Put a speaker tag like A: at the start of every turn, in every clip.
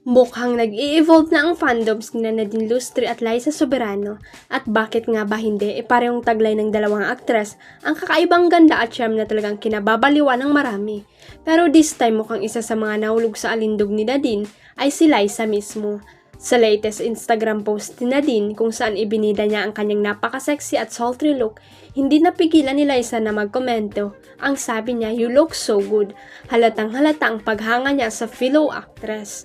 A: Mukhang nag-i-evolve na ang fandoms ni Nadine Lustre at Liza Soberano at bakit nga ba hindi parehong taglay ng dalawang aktres ang kakaibang ganda at charm na talagang kinababaliwan ng marami. Pero this time mukhang isa sa mga nahulog sa alindog ni Nadine ay si Liza mismo. Sa latest Instagram post ni Nadine kung saan ibinida niya ang kanyang napaka-sexy at sultry look, hindi napigilan ni Liza na magkomento. Ang sabi niya, "You look so good." Halatang halata ang paghanga niya sa fellow actress.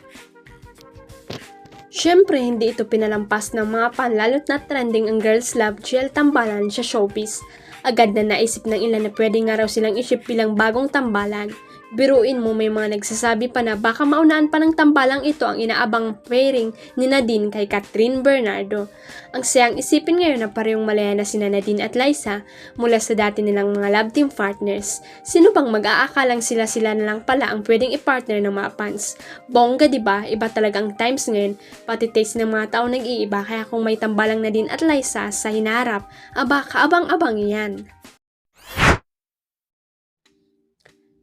A: Siyempre, hindi ito pinalampas ng mga fan lalo't na trending ang girls love GL tambalan sa showbiz. Agad na naisip ng ilan na pwede nga raw silang iship bilang bagong tambalan. Biruin mo, may mga nagsasabi pa na baka maunaan pa ng tambalang ito ang inaabang pairing ni Nadine kay Catherine Bernardo. Ang sayang isipin ngayon na parehong malaya na sina Nadine at Liza mula sa dati nilang mga love team partners. Sino bang mag-aakalang sila na lang pala ang pwedeng i-partner ng mga fans? Bongga, diba? Iba talagang times ngayon, pati taste ng mga tao nag-iiba, kaya kung may tambalang Nadine at Liza sa hinarap, aba kaabang-abang yan.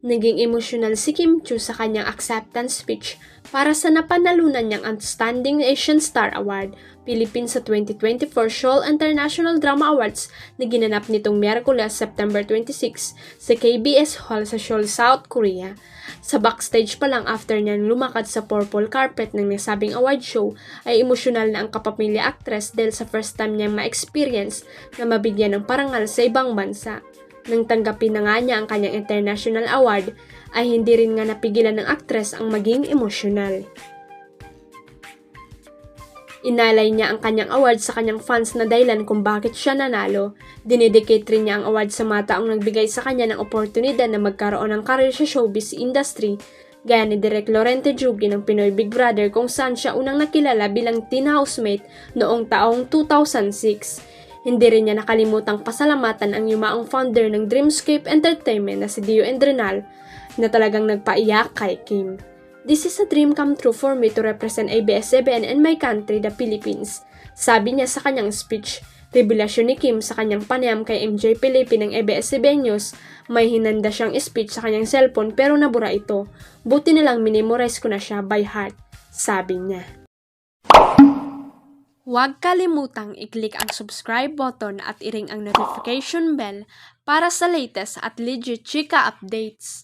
A: Naging emosyonal si Kim Chiu sa kanyang acceptance speech para sa napanalunan niyang Outstanding Asian Star Award, Philippines sa 2024 Seoul International Drama Awards na ginanap nitong Miyerkules, September 26 sa KBS Hall sa Seoul, South Korea. Sa backstage pa lang after niyang lumakad sa purple carpet ng nasabing award show ay emosyonal na ang kapamilya actress dahil sa first time niyang ma-experience na mabigyan ng parangal sa ibang bansa. Nang tanggapin na nga niya ang kanyang international award, ay hindi rin nga napigilan ng aktres ang maging emosyonal. Inalay niya ang kanyang award sa kanyang fans na dahilan kung bakit siya nanalo. Dinedicate rin niya ang award sa mga taong nagbigay sa kanya ng oportunidad na magkaroon ng career sa showbiz industry, gaya ni Direk Lorente Jugi ng Pinoy Big Brother kung saan siya unang nakilala bilang teen housemate noong taong 2006. Hindi rin niya nakalimutang pasalamatan ang yumaong founder ng Dreamscape Entertainment na si Dio Endrenal na talagang nagpaiyak kay Kim. "This is a dream come true for me to represent ABS-CBN and my country, the Philippines," sabi niya sa kanyang speech. Revelasyon ni Kim sa kanyang panayam kay MJ Philippine ng ABS-CBN News, may hinanda siyang speech sa kanyang cellphone pero nabura ito. "Buti na lang minimorize ko na siya by heart," sabi niya. Huwag kalimutang i-click ang subscribe button at i-ring ang notification bell para sa latest at legit chika updates.